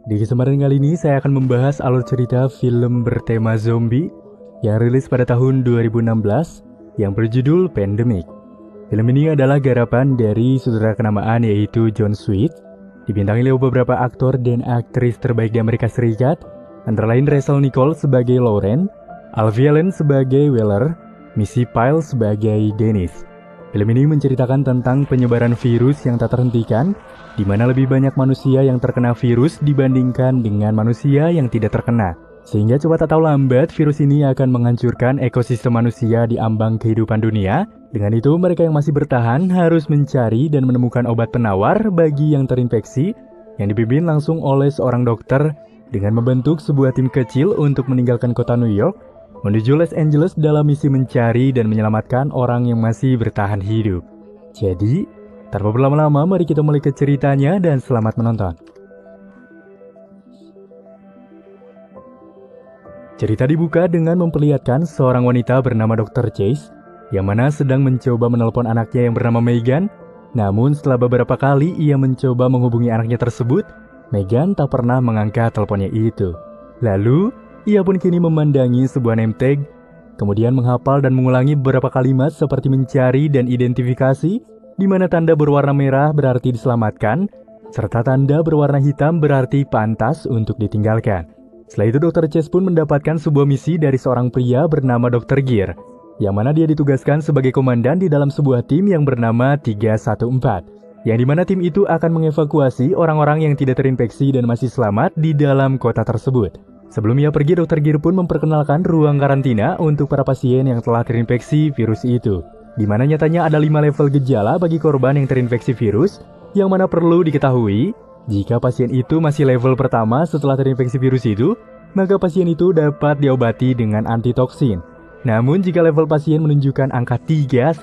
Di kesempatan kali ini saya akan membahas alur cerita film bertema zombie yang rilis pada tahun 2016 yang berjudul Pandemic. Film ini adalah garapan dari sutradara kenamaan yaitu Jon Sweet, dibintangi oleh beberapa aktor dan aktris terbaik di Amerika Serikat, antara lain Rachel Nichols sebagai Lauren, Alfie Allen sebagai Wheeler, Missy Pyle sebagai Dennis. Film ini menceritakan tentang penyebaran virus yang tak terhentikan, di mana lebih banyak manusia yang terkena virus dibandingkan dengan manusia yang tidak terkena. Sehingga cepat atau lambat virus ini akan menghancurkan ekosistem manusia di ambang kehidupan dunia. Dengan itu mereka yang masih bertahan harus mencari dan menemukan obat penawar bagi yang terinfeksi, yang dipimpin langsung oleh seorang dokter dengan membentuk sebuah tim kecil untuk meninggalkan kota New York menuju Los Angeles dalam misi mencari dan menyelamatkan orang yang masih bertahan hidup. Jadi, tanpa berlama-lama mari kita mulai ke ceritanya dan selamat menonton. Cerita dibuka dengan memperlihatkan seorang wanita bernama Dr. Chase yang mana sedang mencoba menelpon anaknya yang bernama Megan. Namun setelah beberapa kali ia mencoba menghubungi anaknya tersebut, Megan tak pernah mengangkat teleponnya itu. Lalu, ia pun kini memandangi sebuah name tag, kemudian menghafal dan mengulangi beberapa kalimat seperti mencari dan identifikasi, di mana tanda berwarna merah berarti diselamatkan, serta tanda berwarna hitam berarti pantas untuk ditinggalkan. Setelah itu Dr. Chase pun mendapatkan sebuah misi dari seorang pria bernama Dr. Gear, yang mana dia ditugaskan sebagai komandan di dalam sebuah tim yang bernama 314, yang dimana tim itu akan mengevakuasi orang-orang yang tidak terinfeksi dan masih selamat di dalam kota tersebut. Sebelum ia pergi, Dr. Gear pun memperkenalkan ruang karantina untuk para pasien yang telah terinfeksi virus itu, di mana nyatanya ada 5 level gejala bagi korban yang terinfeksi virus, yang mana perlu diketahui, jika pasien itu masih level pertama setelah terinfeksi virus itu, maka pasien itu dapat diobati dengan antitoksin. Namun jika level pasien menunjukkan angka 3-5,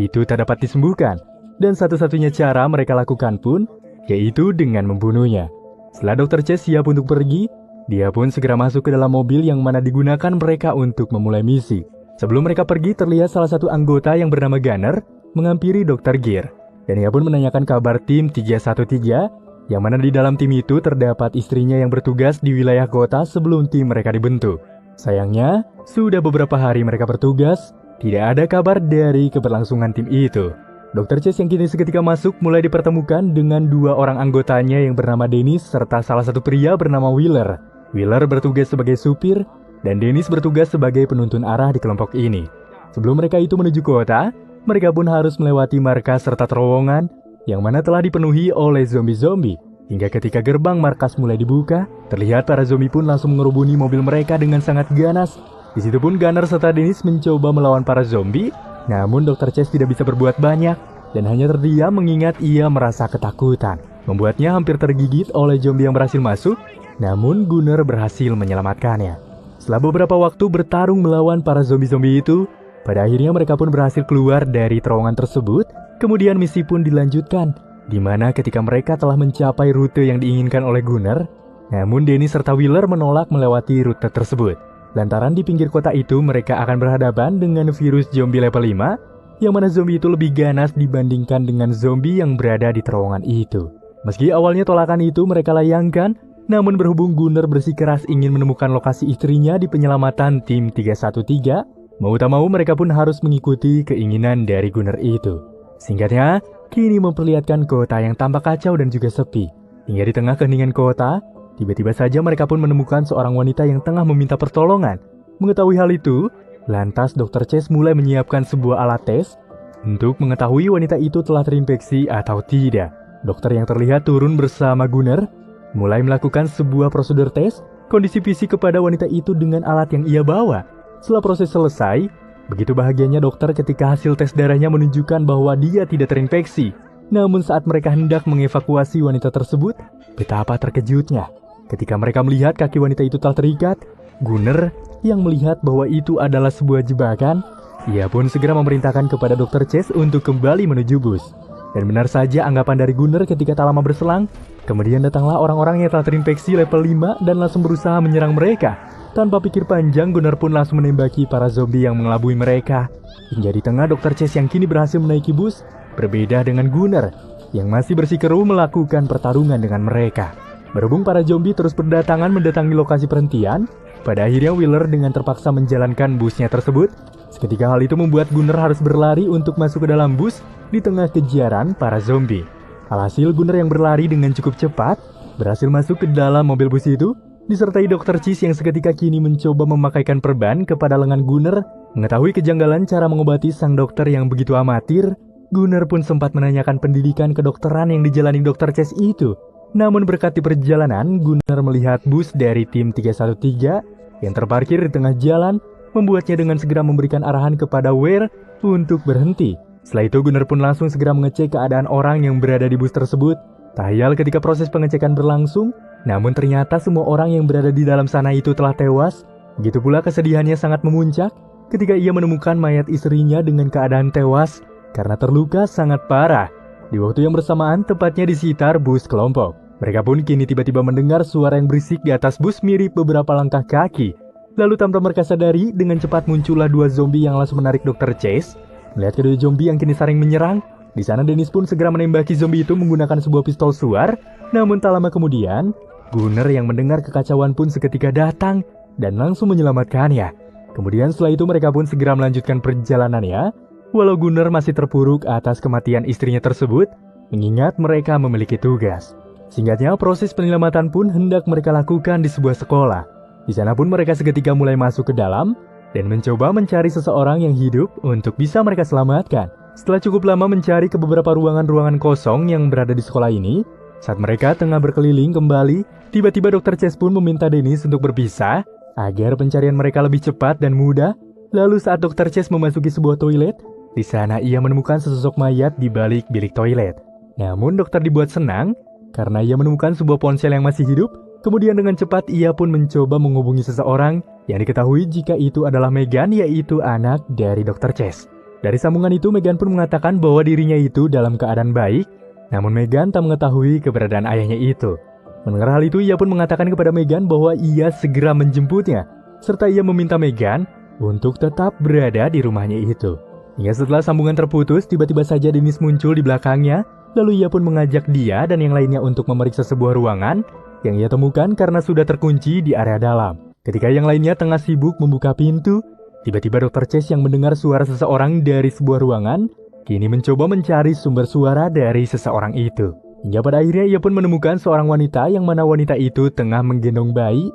itu tak dapat disembuhkan, dan satu-satunya cara mereka lakukan pun, yaitu dengan membunuhnya. Setelah Dr. Chase siap untuk pergi, dia pun segera masuk ke dalam mobil yang mana digunakan mereka untuk memulai misi. Sebelum mereka pergi, terlihat salah satu anggota yang bernama Gunner menghampiri Dr. Gear. Dan ia pun menanyakan kabar tim 313, yang mana di dalam tim itu terdapat istrinya yang bertugas di wilayah kota sebelum tim mereka dibentuk. Sayangnya, sudah beberapa hari mereka bertugas, tidak ada kabar dari keberlangsungan tim itu. Dr. Chase yang kini seketika masuk mulai dipertemukan dengan 2 orang anggotanya yang bernama Dennis serta salah satu pria bernama Wheeler. Wheeler bertugas sebagai supir, dan Dennis bertugas sebagai penuntun arah di kelompok ini. Sebelum mereka itu menuju kota, mereka pun harus melewati markas serta terowongan yang mana telah dipenuhi oleh zombie-zombie. Hingga ketika gerbang markas mulai dibuka, terlihat para zombie pun langsung mengerubuni mobil mereka dengan sangat ganas. Di situ pun Gunner serta Dennis mencoba melawan para zombie, namun Dr. Chase tidak bisa berbuat banyak dan hanya terdiam mengingat ia merasa ketakutan. Membuatnya hampir tergigit oleh zombie yang berhasil masuk, namun Gunner berhasil menyelamatkannya. Setelah beberapa waktu bertarung melawan para zombie-zombie itu, pada akhirnya mereka pun berhasil keluar dari terowongan tersebut. Kemudian misi pun dilanjutkan, di mana ketika mereka telah mencapai rute yang diinginkan oleh Gunner, namun Dennis serta Wheeler menolak melewati rute tersebut. Lantaran di pinggir kota itu mereka akan berhadapan dengan virus zombie level 5, yang mana zombie itu lebih ganas dibandingkan dengan zombie yang berada di terowongan itu. Meski awalnya tolakan itu mereka layangkan, namun berhubung Gunner bersikeras ingin menemukan lokasi istrinya di penyelamatan tim 313, mau tak mau mereka pun harus mengikuti keinginan dari Gunner itu. Singkatnya, kini memperlihatkan kota yang tampak kacau dan juga sepi. Hingga di tengah keheningan kota, tiba-tiba saja mereka pun menemukan seorang wanita yang tengah meminta pertolongan. Mengetahui hal itu, lantas Dr. Chase mulai menyiapkan sebuah alat tes untuk mengetahui wanita itu telah terinfeksi atau tidak. Dokter yang terlihat turun bersama Gunner mulai melakukan sebuah prosedur tes kondisi fisik kepada wanita itu dengan alat yang ia bawa. Setelah proses selesai, begitu bahagianya dokter ketika hasil tes darahnya menunjukkan bahwa dia tidak terinfeksi. Namun saat mereka hendak mengevakuasi wanita tersebut, betapa terkejutnya ketika mereka melihat kaki wanita itu telah terikat. Gunner yang melihat bahwa itu adalah sebuah jebakan, ia pun segera memerintahkan kepada Dr. Chase untuk kembali menuju bus. Dan benar saja anggapan dari Gunner ketika tak lama berselang, kemudian datanglah orang-orang yang telah terinfeksi level 5 dan langsung berusaha menyerang mereka. Tanpa pikir panjang, Gunner pun langsung menembaki para zombie yang mengelabui mereka. Hingga di tengah Dr. Chase yang kini berhasil menaiki bus, berbeda dengan Gunner yang masih bersikeru melakukan pertarungan dengan mereka. Berhubung para zombie terus berdatangan mendatangi lokasi perhentian, pada akhirnya Wheeler dengan terpaksa menjalankan busnya tersebut. Seketika hal itu membuat Gunner harus berlari untuk masuk ke dalam bus di tengah kejaran para zombie. Alhasil Gunner yang berlari dengan cukup cepat berhasil masuk ke dalam mobil bus itu, disertai Dr. Cheese yang seketika kini mencoba memakaikan perban kepada lengan Gunner. Mengetahui kejanggalan cara mengobati sang dokter yang begitu amatir, Gunner pun sempat menanyakan pendidikan kedokteran yang dijalani Dr. Chase itu. Namun berkat di perjalanan, Gunner melihat bus dari tim 313 yang terparkir di tengah jalan, membuatnya dengan segera memberikan arahan kepada Ware untuk berhenti. Setelah itu Gunner pun langsung segera mengecek keadaan orang yang berada di bus tersebut. Tak hayal ketika proses pengecekan berlangsung, namun ternyata semua orang yang berada di dalam sana itu telah tewas. Begitu pula kesedihannya sangat memuncak ketika ia menemukan mayat istrinya dengan keadaan tewas karena terluka sangat parah. Di waktu yang bersamaan, tepatnya di sekitar bus kelompok, mereka pun kini tiba-tiba mendengar suara yang berisik di atas bus mirip beberapa langkah kaki. Lalu tanpa mereka sadari, dengan cepat muncullah dua zombie yang langsung menarik Dr. Chase. Melihat kedua zombie yang kini saling menyerang, di sana Dennis pun segera menembaki zombie itu menggunakan sebuah pistol suar. Namun tak lama kemudian, Gunner yang mendengar kekacauan pun seketika datang dan langsung menyelamatkannya. Kemudian setelah itu mereka pun segera melanjutkan perjalanannya, walau Gunner masih terpuruk atas kematian istrinya tersebut, mengingat mereka memiliki tugas. Singkatnya, proses penyelamatan pun hendak mereka lakukan di sebuah sekolah. Di sana pun mereka seketika mulai masuk ke dalam dan mencoba mencari seseorang yang hidup untuk bisa mereka selamatkan. Setelah cukup lama mencari ke beberapa ruangan-ruangan kosong yang berada di sekolah ini, saat mereka tengah berkeliling kembali, tiba-tiba Dr. Chase pun meminta Dennis untuk berpisah agar pencarian mereka lebih cepat dan mudah. Lalu saat Dr. Chase memasuki sebuah toilet, di sana ia menemukan sesosok mayat di balik bilik toilet. Namun dokter dibuat senang karena ia menemukan sebuah ponsel yang masih hidup. Kemudian dengan cepat ia pun mencoba menghubungi seseorang yang diketahui jika itu adalah Megan, yaitu anak dari Dr. Chase. Dari sambungan itu Megan pun mengatakan bahwa dirinya itu dalam keadaan baik, namun Megan tak mengetahui keberadaan ayahnya itu. Mendengar hal itu, ia pun mengatakan kepada Megan bahwa ia segera menjemputnya, serta ia meminta Megan untuk tetap berada di rumahnya itu. Hingga setelah sambungan terputus, tiba-tiba saja Dennis muncul di belakangnya, lalu ia pun mengajak dia dan yang lainnya untuk memeriksa sebuah ruangan yang ia temukan karena sudah terkunci di area dalam. Ketika yang lainnya tengah sibuk membuka pintu, tiba-tiba Dr. Chase yang mendengar suara seseorang dari sebuah ruangan, kini mencoba mencari sumber suara dari seseorang itu. Hingga pada akhirnya ia pun menemukan seorang wanita yang mana wanita itu tengah menggendong bayi.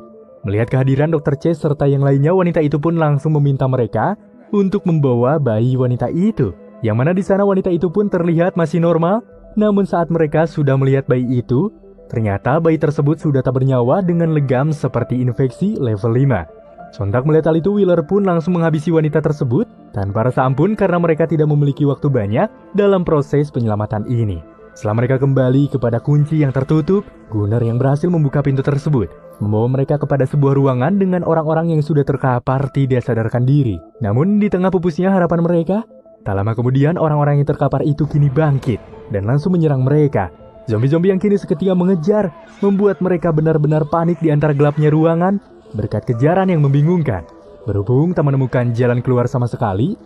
Melihat kehadiran Dr. Chase serta yang lainnya, wanita itu pun langsung meminta mereka untuk membawa bayi wanita itu. Yang mana di sana wanita itu pun terlihat masih normal, namun saat mereka sudah melihat bayi itu, ternyata bayi tersebut sudah tak bernyawa dengan legam seperti infeksi level 5. Sontak melihat hal itu, Wheeler pun langsung menghabisi wanita tersebut tanpa rasa ampun karena mereka tidak memiliki waktu banyak dalam proses penyelamatan ini. Setelah mereka kembali kepada kunci yang tertutup, Gunner yang berhasil membuka pintu tersebut, membawa mereka kepada sebuah ruangan dengan orang-orang yang sudah terkapar tidak sadarkan diri. Namun di tengah pupusnya harapan mereka, tak lama kemudian orang-orang yang terkapar itu kini bangkit dan langsung menyerang mereka. Zombie-zombie yang kini seketika mengejar, membuat mereka benar-benar panik di antara gelapnya ruangan berkat kejaran yang membingungkan. Berhubung tak menemukan jalan keluar sama sekali,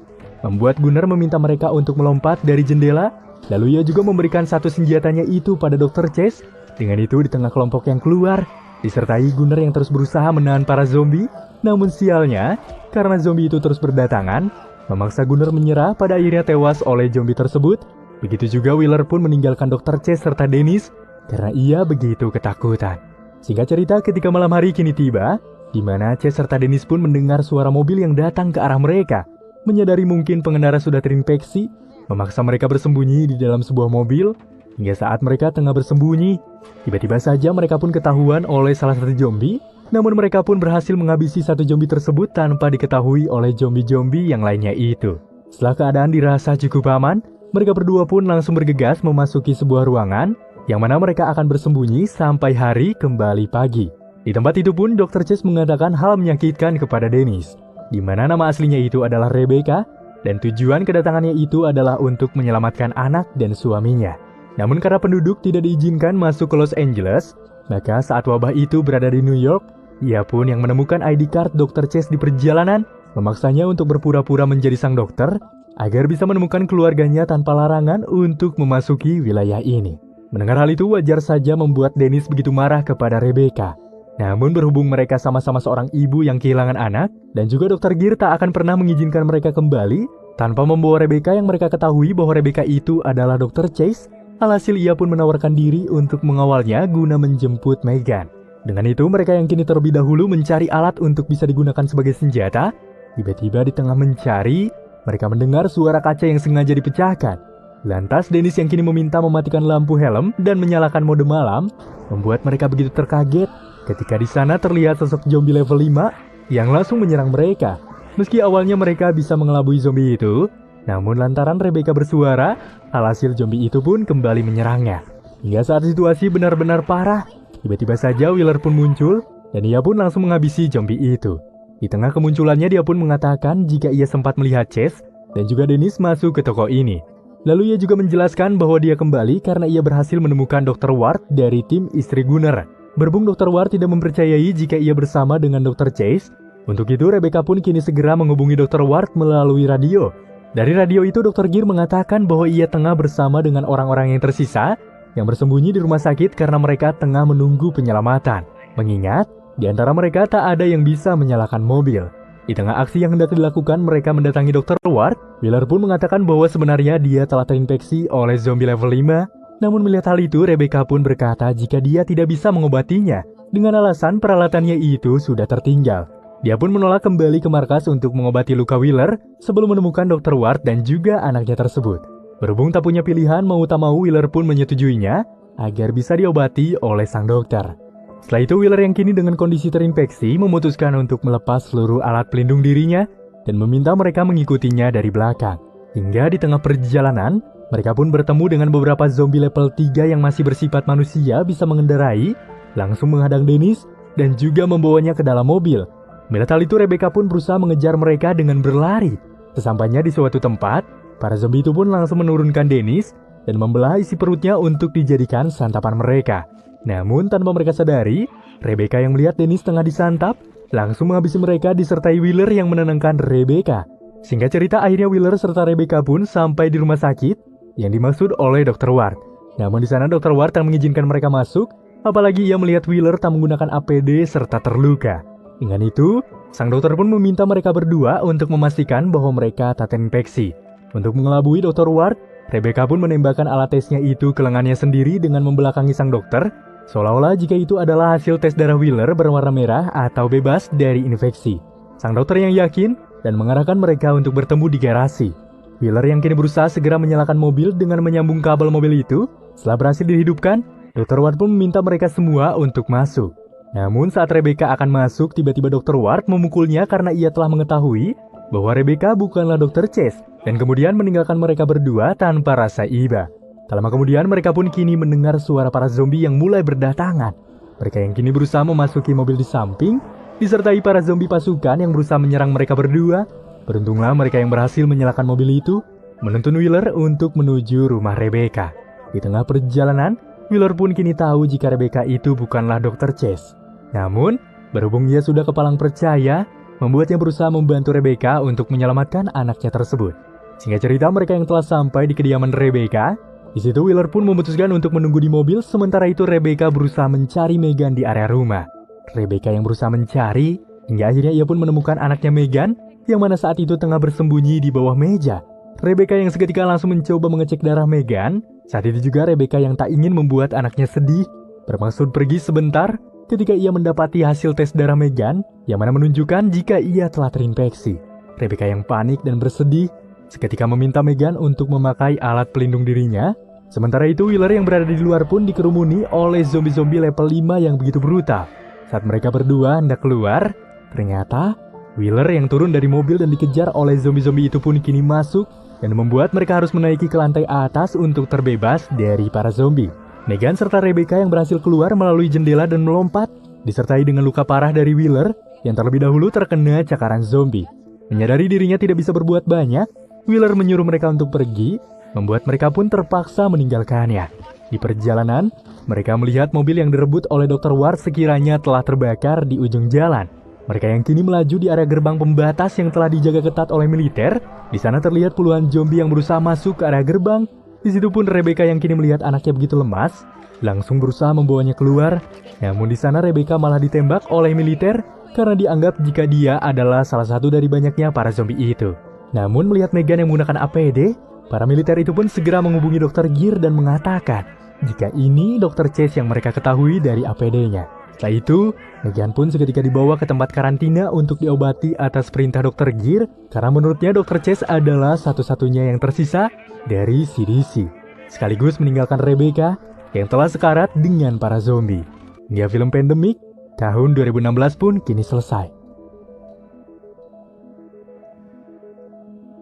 membuat Gunner meminta mereka untuk melompat dari jendela. Lalu ia juga memberikan satu senjatanya itu pada Dr. Chase. Dengan itu di tengah kelompok yang keluar, disertai Gunner yang terus berusaha menahan para zombie. Namun sialnya, karena zombie itu terus berdatangan, memaksa Gunner menyerah, pada akhirnya tewas oleh zombie tersebut. Begitu juga Wheeler pun meninggalkan Dr. Chase serta Dennis karena ia begitu ketakutan. Singkat cerita, ketika malam hari kini tiba, di mana Chase serta Dennis pun mendengar suara mobil yang datang ke arah mereka. Menyadari mungkin pengendara sudah terinfeksi, memaksa mereka bersembunyi di dalam sebuah mobil. Hingga saat mereka tengah bersembunyi, tiba-tiba saja mereka pun ketahuan oleh salah satu zombie. Namun mereka pun berhasil menghabisi satu zombie tersebut tanpa diketahui oleh zombie-zombie yang lainnya itu. Setelah keadaan dirasa cukup aman, mereka berdua pun langsung bergegas memasuki sebuah ruangan yang mana mereka akan bersembunyi sampai hari kembali pagi. Di tempat itu pun Dr. Chase mengatakan hal menyakitkan kepada Dennis, di mana nama aslinya itu adalah Rebecca, dan tujuan kedatangannya itu adalah untuk menyelamatkan anak dan suaminya. Namun karena penduduk tidak diizinkan masuk ke Los Angeles, maka saat wabah itu berada di New York, ia pun yang menemukan ID card Dr. Chase di perjalanan, memaksanya untuk berpura-pura menjadi sang dokter, agar bisa menemukan keluarganya tanpa larangan untuk memasuki wilayah ini. Mendengar hal itu wajar saja membuat Dennis begitu marah kepada Rebecca. Namun berhubung mereka sama-sama seorang ibu yang kehilangan anak, dan juga Dr. Gear tak akan pernah mengizinkan mereka kembali tanpa membawa Rebecca yang mereka ketahui bahwa Rebecca itu adalah Dr. Chase. Alhasil ia pun menawarkan diri untuk mengawalnya guna menjemput Megan. Dengan itu mereka yang kini terlebih dahulu mencari alat untuk bisa digunakan sebagai senjata. Tiba-tiba di tengah mencari, mereka mendengar suara kaca yang sengaja dipecahkan. Lantas Dennis yang kini meminta mematikan lampu helm dan menyalakan mode malam, membuat mereka begitu terkaget ketika di sana terlihat sosok zombie level 5 yang langsung menyerang mereka. Meski awalnya mereka bisa mengelabui zombie itu, namun lantaran Rebecca bersuara, alhasil zombie itu pun kembali menyerangnya. Hingga saat situasi benar-benar parah, tiba-tiba saja Wheeler pun muncul dan ia pun langsung menghabisi zombie itu. Di tengah kemunculannya dia pun mengatakan jika ia sempat melihat Chase dan juga Dennis masuk ke toko ini. Lalu ia juga menjelaskan bahwa dia kembali karena ia berhasil menemukan Dr. Ward dari tim istri Gunner. Berhubung Dr. Ward tidak mempercayai jika ia bersama dengan Dr. Chase, untuk itu Rebecca pun kini segera menghubungi Dr. Ward melalui radio. Dari radio itu Dr. Gear mengatakan bahwa ia tengah bersama dengan orang-orang yang tersisa yang bersembunyi di rumah sakit karena mereka tengah menunggu penyelamatan. Mengingat, di antara mereka tak ada yang bisa menyalakan mobil. Di tengah aksi yang hendak dilakukan, mereka mendatangi Dr. Ward. Wheeler pun mengatakan bahwa sebenarnya dia telah terinfeksi oleh zombie level 5. Namun melihat hal itu, Rebecca pun berkata jika dia tidak bisa mengobatinya, dengan alasan peralatannya itu sudah tertinggal. Dia pun menolak kembali ke markas untuk mengobati luka Wheeler sebelum menemukan Dr. Ward dan juga anaknya tersebut. Berhubung tak punya pilihan, mau tak mau Wheeler pun menyetujuinya agar bisa diobati oleh sang dokter. Setelah itu Wheeler yang kini dengan kondisi terinfeksi memutuskan untuk melepas seluruh alat pelindung dirinya dan meminta mereka mengikutinya dari belakang. Hingga di tengah perjalanan, mereka pun bertemu dengan beberapa zombie level 3 yang masih bersifat manusia bisa mengendarai, langsung menghadang Dennis dan juga membawanya ke dalam mobil. Melihat hal itu Rebecca pun berusaha mengejar mereka dengan berlari. Sesampainya di suatu tempat, para zombie itu pun langsung menurunkan Dennis dan membelah isi perutnya untuk dijadikan santapan mereka. Namun tanpa mereka sadari, Rebecca yang melihat Dennis tengah disantap, langsung menghabisi mereka disertai Wheeler yang menenangkan Rebecca. Singkat cerita akhirnya Wheeler serta Rebecca pun sampai di rumah sakit yang dimaksud oleh Dr. Ward. Namun di sana Dr. Ward tak mengizinkan mereka masuk, apalagi ia melihat Wheeler tak menggunakan APD serta terluka. Dengan itu, sang dokter pun meminta mereka berdua untuk memastikan bahwa mereka tak terinfeksi. Untuk mengelabui Dr. Ward, Rebecca pun menembakkan alat tesnya itu ke lengannya sendiri dengan membelakangi sang dokter, seolah-olah jika itu adalah hasil tes darah Wheeler berwarna merah atau bebas dari infeksi. Sang dokter yang yakin dan mengarahkan mereka untuk bertemu di garasi. Wheeler yang kini berusaha segera menyalakan mobil dengan menyambung kabel mobil itu. Setelah berhasil dihidupkan, Dr. Ward pun meminta mereka semua untuk masuk. Namun saat Rebecca akan masuk, tiba-tiba Dr. Ward memukulnya karena ia telah mengetahui bahwa Rebecca bukanlah Dr. Chase dan kemudian meninggalkan mereka berdua tanpa rasa iba. Tak lama kemudian mereka pun kini mendengar suara para zombie yang mulai berdatangan. Mereka yang kini berusaha memasuki mobil di samping, disertai para zombie pasukan yang berusaha menyerang mereka berdua. Beruntunglah mereka yang berhasil menyalakan mobil itu, menuntun Wheeler untuk menuju rumah Rebecca. Di tengah perjalanan, Wheeler pun kini tahu jika Rebecca itu bukanlah Dr. Chase. Namun, berhubung ia sudah kepalang percaya, membuatnya berusaha membantu Rebecca untuk menyelamatkan anaknya tersebut. Singkat cerita mereka yang telah sampai di kediaman Rebecca. Di situ Wheeler pun memutuskan untuk menunggu di mobil, sementara itu Rebecca berusaha mencari Megan di area rumah. Rebecca yang berusaha mencari, hingga akhirnya ia pun menemukan anaknya Megan, yang mana saat itu tengah bersembunyi di bawah meja. Rebecca yang seketika langsung mencoba mengecek darah Megan. Saat itu juga Rebecca yang tak ingin membuat anaknya sedih, bermaksud pergi sebentar ketika ia mendapati hasil tes darah Megan, yang mana menunjukkan jika ia telah terinfeksi. Rebecca yang panik dan bersedih, seketika meminta Megan untuk memakai alat pelindung dirinya. Sementara itu Wheeler yang berada di luar pun dikerumuni oleh zombie-zombie level 5 yang begitu brutal. Saat mereka berdua hendak keluar, ternyata Wheeler yang turun dari mobil dan dikejar oleh zombie-zombie itu pun kini masuk dan membuat mereka harus menaiki ke lantai atas untuk terbebas dari para zombie. Megan serta Rebecca yang berhasil keluar melalui jendela dan melompat, disertai dengan luka parah dari Wheeler yang terlebih dahulu terkena cakaran zombie. Menyadari dirinya tidak bisa berbuat banyak, Wheeler menyuruh mereka untuk pergi, membuat mereka pun terpaksa meninggalkannya. Di perjalanan, mereka melihat mobil yang direbut oleh Dr. Ward sekiranya telah terbakar di ujung jalan. Mereka yang kini melaju di area gerbang pembatas yang telah dijaga ketat oleh militer. Di sana terlihat puluhan zombie yang berusaha masuk ke area gerbang. Di situ pun Rebecca yang kini melihat anaknya begitu lemas, langsung berusaha membawanya keluar. Namun di sana Rebecca malah ditembak oleh militer karena dianggap jika dia adalah salah satu dari banyaknya para zombie itu. Namun melihat Megan yang menggunakan APD, para militer itu pun segera menghubungi Dr. Gear dan mengatakan jika ini Dr. Chase yang mereka ketahui dari APD-nya. Setelah itu, Megan pun seketika dibawa ke tempat karantina untuk diobati atas perintah Dr. Gear karena menurutnya Dr. Chase adalah satu-satunya yang tersisa dari CDC. Sekaligus meninggalkan Rebecca yang telah sekarat dengan para zombie. Hingga film Pandemic tahun 2016 pun kini selesai.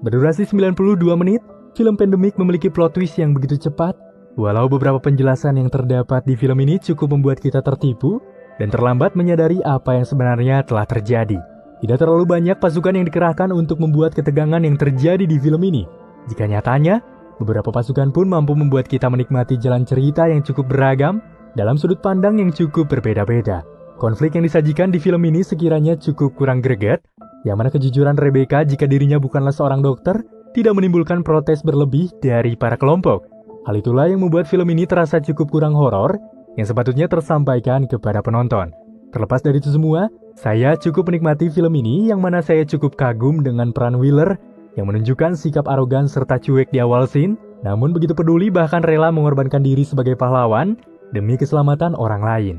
Berdurasi 92 menit, film Pandemic memiliki plot twist yang begitu cepat. Walau beberapa penjelasan yang terdapat di film ini cukup membuat kita tertipu dan terlambat menyadari apa yang sebenarnya telah terjadi. Tidak terlalu banyak pasukan yang dikerahkan untuk membuat ketegangan yang terjadi di film ini. Jika nyatanya, beberapa pasukan pun mampu membuat kita menikmati jalan cerita yang cukup beragam dalam sudut pandang yang cukup berbeda-beda. Konflik yang disajikan di film ini sekiranya cukup kurang greget, yang mana kejujuran Rebecca jika dirinya bukanlah seorang dokter tidak menimbulkan protes berlebih dari para kelompok. Hal itulah yang membuat film ini terasa cukup kurang horor yang sepatutnya tersampaikan kepada penonton. Terlepas dari itu semua, saya cukup menikmati film ini yang mana saya cukup kagum dengan peran Wheeler yang menunjukkan sikap arogan serta cuek di awal scene, namun begitu peduli bahkan rela mengorbankan diri sebagai pahlawan demi keselamatan orang lain.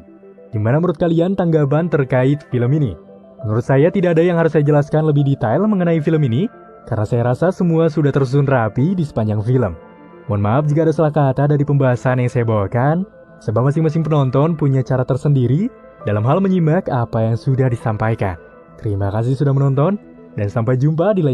Gimana menurut kalian tanggapan terkait film ini? Menurut saya tidak ada yang harus saya jelaskan lebih detail mengenai film ini, karena saya rasa semua sudah tersusun rapi di sepanjang film. Mohon maaf jika ada salah kata dari pembahasan yang saya bawakan, sebab masing-masing penonton punya cara tersendiri dalam hal menyimak apa yang sudah disampaikan. Terima kasih sudah menonton, dan sampai jumpa di lain